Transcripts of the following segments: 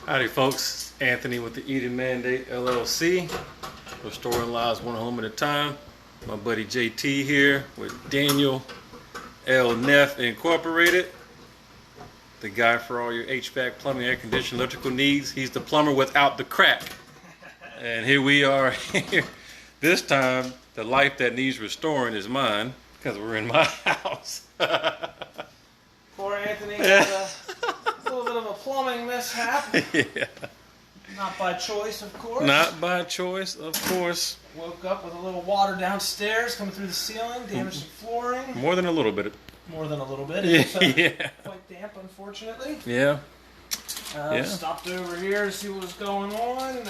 Howdy folks, Anthony with the Eden Mandate LLC, restoring lives one home at a time. My buddy JT here with Daniel L. Neff Incorporated, the guy for all your HVAC, plumbing, air conditioning, electrical needs. He's the plumber without the crack. And here we are here. This time, the life that needs restoring is mine, because we're in my house. Poor Anthony had a little bit of a plumbing mishap. Yeah. Not by choice, of course. Not by choice, of course. Woke up with a little water downstairs coming through the ceiling, damaged some flooring. More than a little bit. More than a little bit. Yeah. It was, Yeah. quite damp, unfortunately. Yeah. Yeah. Stopped over here to see what was going on.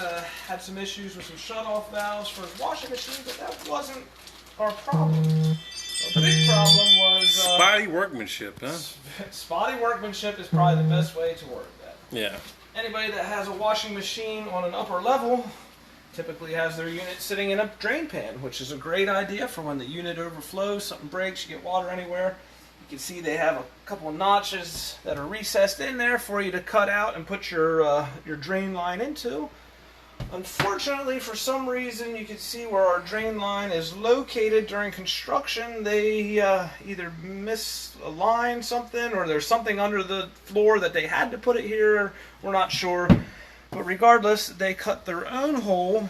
Had some issues with some shut-off valves for his washing machine, but that wasn't our problem. The big problem was... Spotty workmanship, huh? Spotty workmanship is probably the best way to word that. Yeah. Anybody that has a washing machine on an upper level typically has their unit sitting in a drain pan, which is a great idea for when the unit overflows, something breaks, you get water anywhere. You can see they have a couple of notches that are recessed in there for you to cut out and put your drain line into. Unfortunately, for some reason, you can see where our drain line is located during construction. They either misaligned something, or there's something under the floor that they had to put it here. We're not sure. But regardless, they cut their own hole,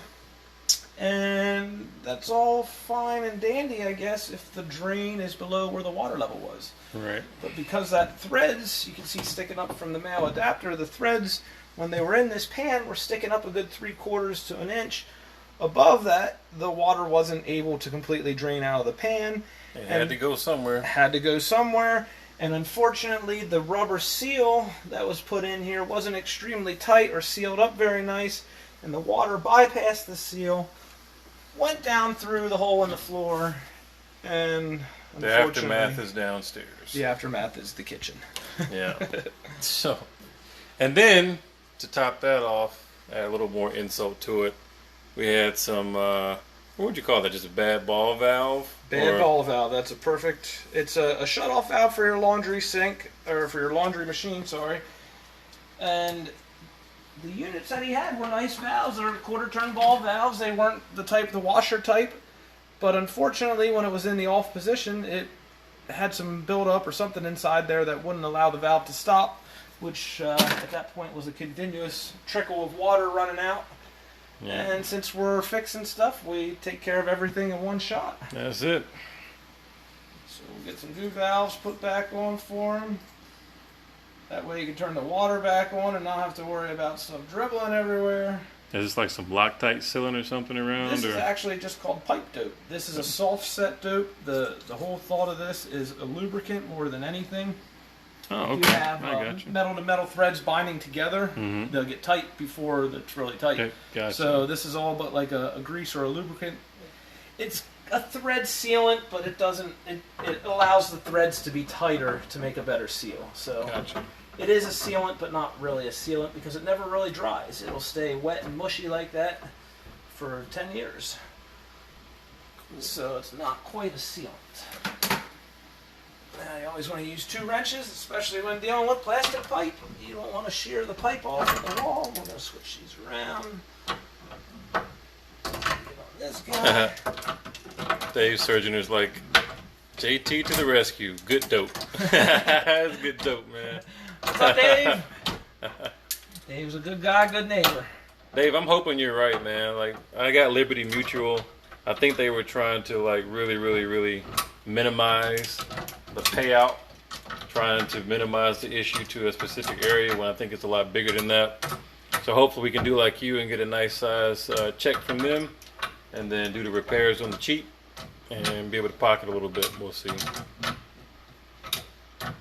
and that's all fine and dandy, I guess, if the drain is below where the water level was. Right. But because that threads, you can see sticking up from the male adapter, the threads, when they were in this pan, were sticking up a good 3/4 to an inch. Above that, the water wasn't able to completely drain out of the pan. It had to go somewhere. Had to go somewhere. And unfortunately, the rubber seal that was put in here wasn't extremely tight or sealed up very nice. And the water bypassed the seal, went down through the hole in the floor, and The aftermath is downstairs. The aftermath is the kitchen. Yeah. So, and then to top that off, add a little more insult to it, we had some, what would you call that? Just a bad ball valve? Bad ball valve. That's a perfect. It's a shut-off valve for your laundry sink, or for your laundry machine. Sorry. And the units that he had were nice valves. They're quarter-turn ball valves. They weren't the washer type. But unfortunately, when it was in the off position, it had some buildup or something inside there that wouldn't allow the valve to stop, which at that point was a continuous trickle of water running out. Yeah. And since we're fixing stuff, we take care of everything in one shot. That's it. So we'll get some new valves put back on for him. That way you can turn the water back on and not have to worry about stuff dribbling everywhere. Is this like some Loctite sealant or something around? This is actually just called pipe dope. This is a soft set dope. The whole thought of this is a lubricant more than anything. Oh, okay. You have I got you. metal to metal threads binding together. Mm-hmm. They'll get tight before it's really tight. Okay, gotcha. So this is all but like a grease or a lubricant. It's a thread sealant, but it doesn't. It allows the threads to be tighter to make a better seal. So Gotcha. it is a sealant, but not really a sealant because it never really dries. It'll stay wet and mushy like that for 10 years. Cool. So it's not quite a sealant. Now, you always want to use 2 wrenches, especially when dealing with plastic pipe. You don't want to shear the pipe off at the wall. We're going to switch these around. Get on this guy. Dave Surgeon is like, JT to the rescue. Good dope. That's good dope, man. What's up, Dave? Dave's a good guy, good neighbor. Dave, I'm hoping you're right, man. Like, I got Liberty Mutual. I think they were trying to like really minimize the payout, trying to minimize the issue to a specific area when I think it's a lot bigger than that. So hopefully we can do like you and get a nice size check from them, and then do the repairs on the cheap and be able to pocket a little bit. We'll see.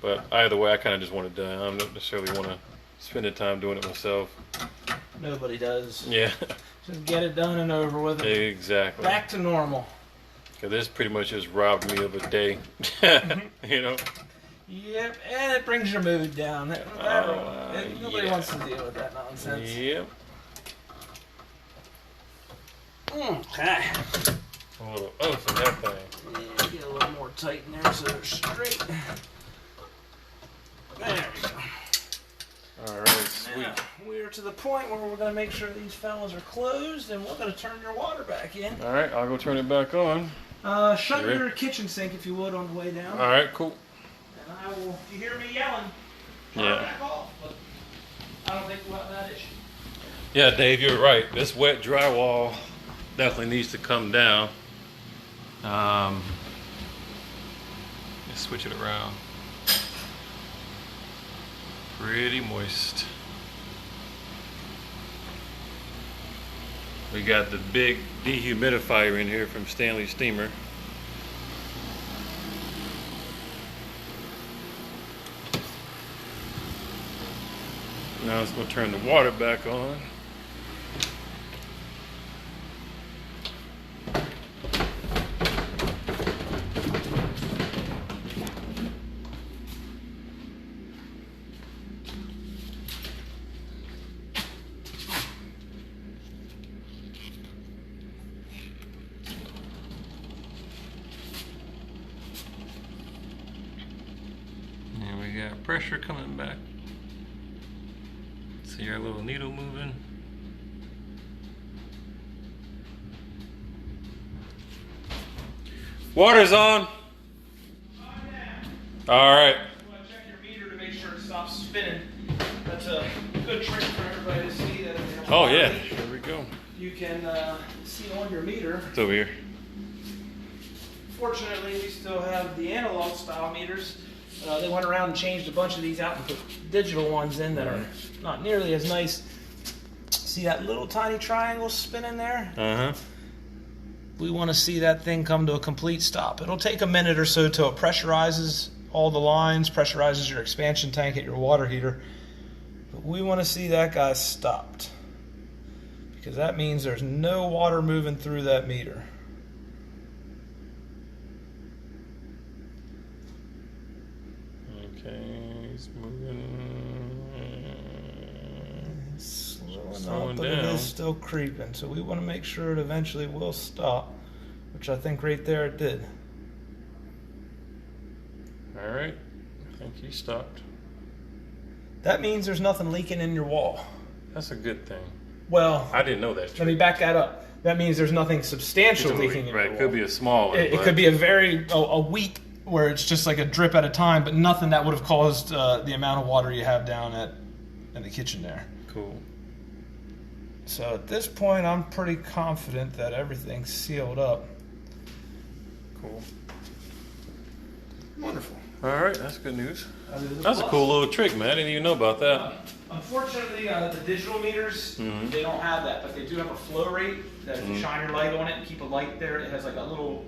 But either way, I kind of just want it done. I don't necessarily want to spend the time doing it myself. Nobody does. Yeah. Just get it done and over with it. Exactly. Back to normal. Because this pretty much just robbed me of a day. You know? Yep, and it brings your mood down. Nobody yeah. wants to deal with that nonsense. Yep. Okay. A little oomph in that thing. Yeah, get a little more tight in there so they're straight. There we go. Alright, we're to the point where we're going to make sure these fellas are closed, and we're going to turn your water back in. All right, I'll go turn it back on. Shut your kitchen sink, if you would, on the way down. All right, cool. And I will, if you hear me yelling, turn it back off. But I don't think we'll have that issue. Yeah, Dave, you're right. This wet drywall definitely needs to come down. Let's switch it around. Pretty moist. We got the big dehumidifier in here from Stanley Steamer. Now it's going to turn the water back on. And we got pressure coming back. See our little needle moving. Water's on. All right. You want to check your meter to make sure it stops spinning. That's a good trick for everybody to see. That if you have Oh yeah, leak, there we go. you can see on your meter. It's over here. Fortunately, we still have the analog style meters. They went around and changed a bunch of these out and put digital ones in that are not nearly as nice. See that little tiny triangle spinning there? Uh-huh. We want to see that thing come to a complete stop. It'll take a minute or so till it pressurizes all the lines, pressurizes your expansion tank at your water heater. But we want to see that guy stopped, because that means there's no water moving through that meter. Okay, it's moving. Slowing up, but it is still creeping. So we want to make sure it eventually will stop, which I think right there it did. All right, I think you stopped. That means there's nothing leaking in your wall. That's a good thing. Well, I didn't know that. let me back that up. That means there's nothing substantial leaking in your wall. Right, could be a small one. It could be a week where it's just like a drip at a time, but nothing that would have caused the amount of water you have down in the kitchen there. Cool. So at this point, I'm pretty confident that everything's sealed up. Cool. Wonderful. All right, that's good news. That's a cool little trick, man. I didn't even know about that. Unfortunately, the digital meters, they don't have that, but they do have a flow rate that if you shine your light on it and keep a light there, it has like a little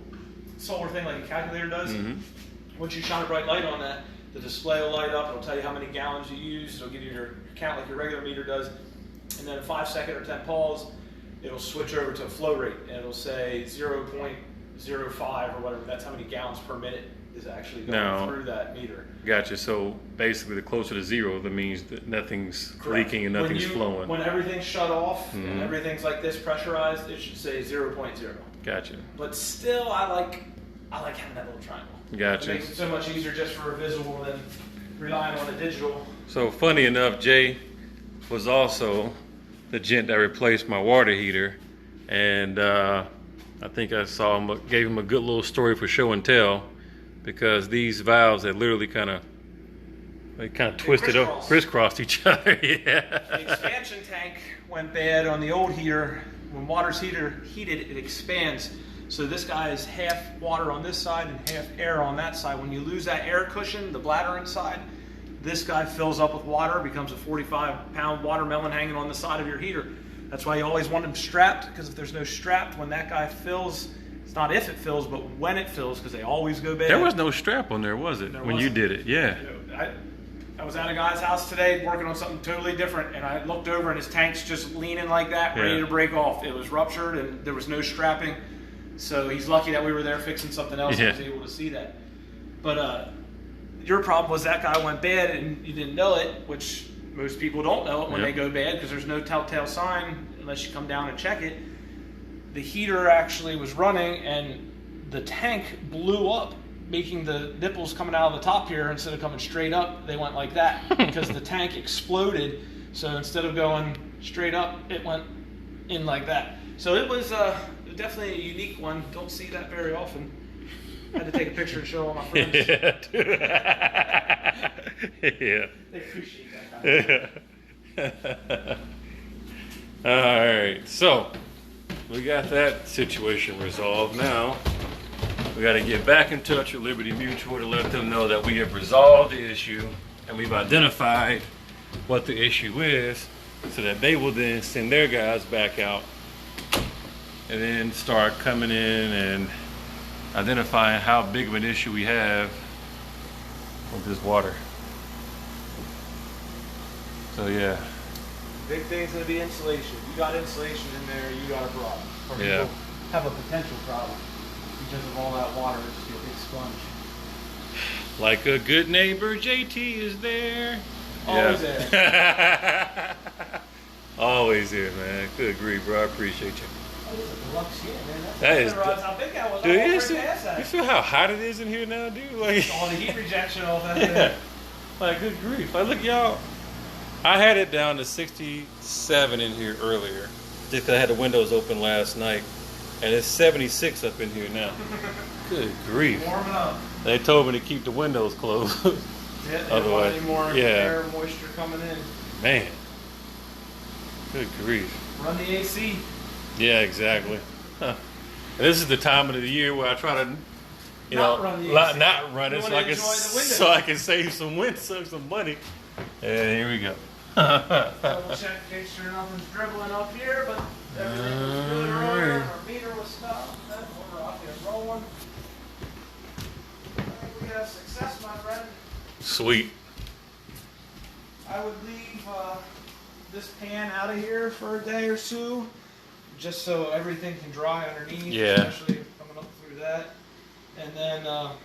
solar thing like a calculator does. Once you shine a bright light on that, the display will light up. It'll tell you how many gallons you used. It'll give you your count like your regular meter does. And then a 5-second or 10 pause, it'll switch over to a flow rate, and it'll say 0.05 or whatever. That's how many gallons per minute is actually going through that meter. Gotcha. So basically, the closer to zero, that means that nothing's leaking and nothing's flowing. When everything's shut off and everything's like this pressurized, it should say 0.0. Gotcha. But still, I like having that little triangle. Gotcha. It makes it so much easier just for a visual than relying on a digital. So funny enough, Jay was also the gent that replaced my water heater, and I think I saw him, gave him a good little story for show and tell, because these valves that literally kind of twisted up, crisscrossed each other. Yeah. The expansion tank went bad on the old heater. When water's heated, it expands. So this guy is half water on this side and half air on that side. When you lose that air cushion, the bladder inside, this guy fills up with water, becomes a 45-pound watermelon hanging on the side of your heater. That's why you always want them strapped, because if there's no strap, when that guy fills, it's not if it fills, but when it fills, because they always go bad. There was no strap on there, was it? When you did it, yeah. I was at a guy's house today working on something totally different, and I looked over and his tank's just leaning like that, ready to break off. It was ruptured and there was no strapping. So he's lucky that we were there fixing something else and was able to see that. But your problem was that guy went bad and you didn't know it, which most people don't know it when they go bad, because there's no telltale sign unless you come down and check it. The heater actually was running and the tank blew up, making the nipples coming out of the top here, instead of coming straight up, they went like that because the tank exploded So instead of going straight up, it went in like that. So it was definitely a unique one. Don't see that very often. Had to take a picture and show all my friends. Yeah, dude. Yeah. They appreciate that kind of stuff. All right, so we got that situation resolved. Now we got to get back in touch with Liberty Mutual to let them know that we have resolved the issue and we've identified what the issue is, so that they will then send their guys back out and then start coming in and identifying how big of an issue we have with this water. So yeah. Big thing's gonna be insulation. You got insulation in there, you got a problem. Or Yeah. people have a potential problem because of all that water. It's just a big sponge. Like a good neighbor, JT is there. Always there. Always here, man. Good grief, bro. I appreciate you. Oh, this is a deluxe unit, man. That is That's how big I was. Dude, I'm you all see, right past that. you feel how hot it is in here now, dude? Like, All the heat rejection, all that. yeah. Like, good grief. Like, look, y'all. I had it down to 67 in here earlier, just 'cause I had the windows open last night, and it's 76 up in here now. Good grief. Warming up. They told me to keep the windows closed. Yeah, they don't Otherwise, want any more yeah. air moisture coming in. Man. Good grief. Run the AC. Yeah, exactly. Huh. And this is the time of the year where I try to, you Not know, run the AC. not run it You so wanna I can enjoy the window. so I can save some some money. And here we go. Double check, make sure nothing's dribbling up here, but everything was good earlier. Our meter was stopped. We're off here rolling. I think we have success, my friend. Sweet. I would leave this pan out of here for a day or two, just so everything can dry underneath, Yeah. especially coming up through that. And then I'll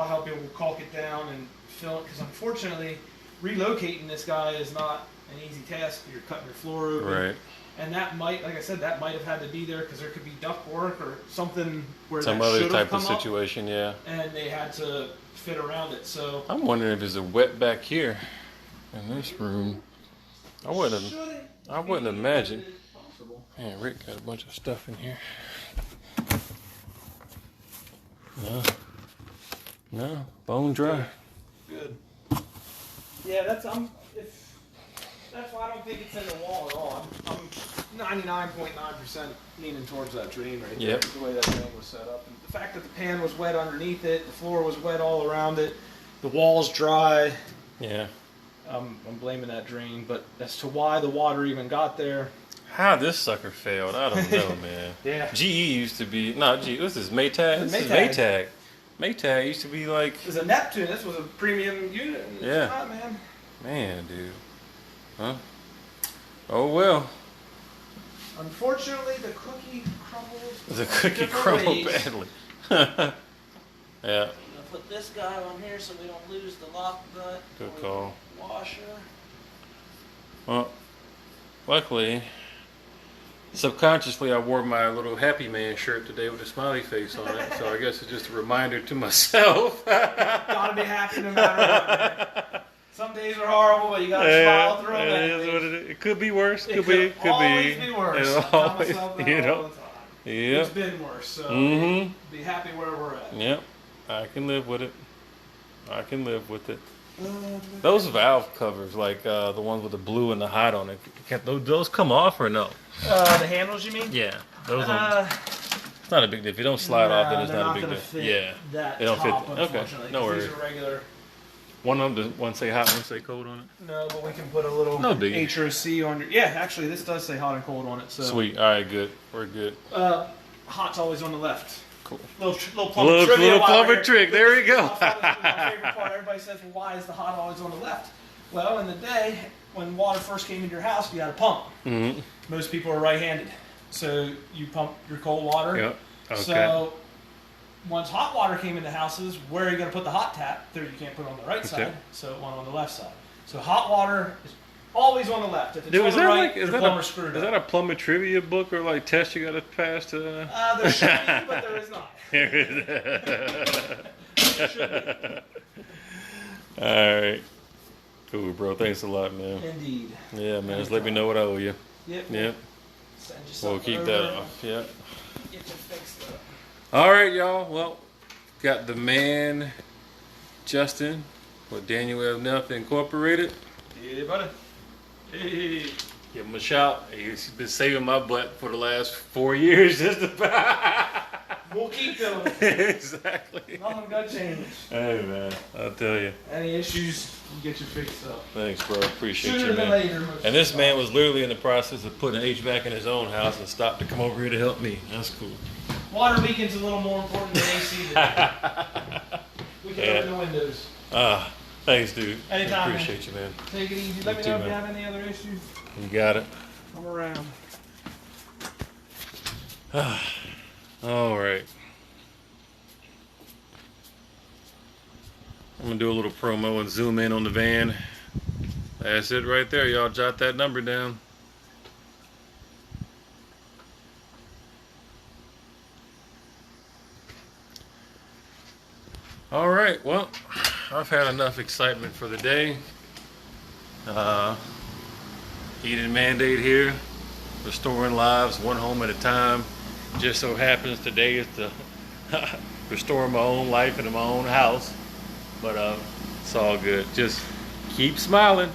help you. We'll caulk it down and fill it, because unfortunately, relocating this guy is not an easy task. You're cutting your floor open. Right. And that might, like I said, that might have had to be there because there could be duct work or something where Some that other should have type of come up, situation, yeah. and they had to fit around it. So I'm wondering if there's a wet back here in this room. I wouldn't imagine. Possible. Man, Rick got a bunch of stuff in here. No, bone dry. Good. Yeah, that's that's why I don't think it's in the wall at all. I'm 99.9% leaning towards that drain right there. Yep. The way that drain was set up, and the fact that the pan was wet underneath it, the floor was wet all around it, the walls dry. Yeah. I'm blaming that drain, but as to why the water even got there, How this sucker failed, I don't know, man. yeah, GE used to be, no, what's this, Maytag? It's This is Maytag. Maytag. Maytag used to be like, it was a Neptune. This was a premium unit. And Yeah. it's not, man. man, dude. Huh? Oh, well. Unfortunately, the cookie crumbles. The cookie different crumbled ways. badly. Yeah, I'm gonna put this guy on here so we don't lose the lock nut. good or call. the washer. Well, luckily, subconsciously, I wore my little Happy Man shirt today with a smiley face on it, so I guess it's just a reminder to myself. Gotta be happy no matter what, man. Some days are horrible, but you gotta Yeah, smile through them. it is what it is. It could be worse. It Could be. always be worse. I It'll tell always, myself that you all know. the time. Yep. It's been worse, so Mhm. be happy where we're at. Yep. I can live with it. I can live with it. Those valve covers, like the ones with the blue and the hot on it, those come off or no? The handles, you mean? Yeah. Those ones. It's not a big deal. If you don't slide off, then it's they're not a big gonna deal. fit Yeah. That They don't fit- top, okay, unfortunately, no 'cause worries. These are regular. One of them, one say hot, one say cold on it. No, but we can put a little No biggie. HRC on your. Yeah, actually, this does say hot and cold on it. So Sweet. All right, good. We're good. Hot's always on the left. Cool. Little plumber Little trivia. while plumber we're here. trick. There we go. My favorite part. Everybody says, "Well, why is the hot always on the left?" Well, in the day when water first came into your house, you had a pump. Mm-hmm. Most people are right-handed, so you pump your cold water. Yep. Okay. So once hot water came into houses, where are you going to put the hot tap? There, you can't put it on the right Okay. side, so it went on the left side. So hot water is always on the left. If it's Dude, on is the that right, like your is that plumber screwed is up. that a plumber trivia book or like test you got to pass to? There should be, but there is not. Here it is. All right. Cool, bro. Thanks a lot, man. Indeed. Yeah, man. Just let me know what I owe you. Yep. Yep. Send you We'll something keep over, that off. Yep. Get you fixed up. All right, y'all. Well, got the man, Justin, with Daniel L. Neff Incorporated. Yeah, buddy. Hey. Give him a shout. He's been saving my butt for the last 4 years. Just about. We'll keep doing it. Exactly. Nothing gonna change. Hey, man. I'll tell you. Any issues, we'll get you fixed up. Thanks, bro. Appreciate Sooner you, than man. later. most And this of the man time. was literally in the process of putting HVAC in his own house and stopped to come over here to help me. That's cool. Water leaking's a little more important than AC. We can Yeah. open the windows. Thanks, dude. Anytime, Appreciate you, man. Take it easy. Let me too, know if you man. have any other issues. You got it. I'm around. All right. I'm gonna do a little promo and zoom in on the van. That's it right there. Y'all jot that number down. All right. Well, I've had enough excitement for the day. Eden Mandate here, restoring lives one home at a time. Just so happens today is to restore my own life in my own house. But it's all good. Just keep smiling.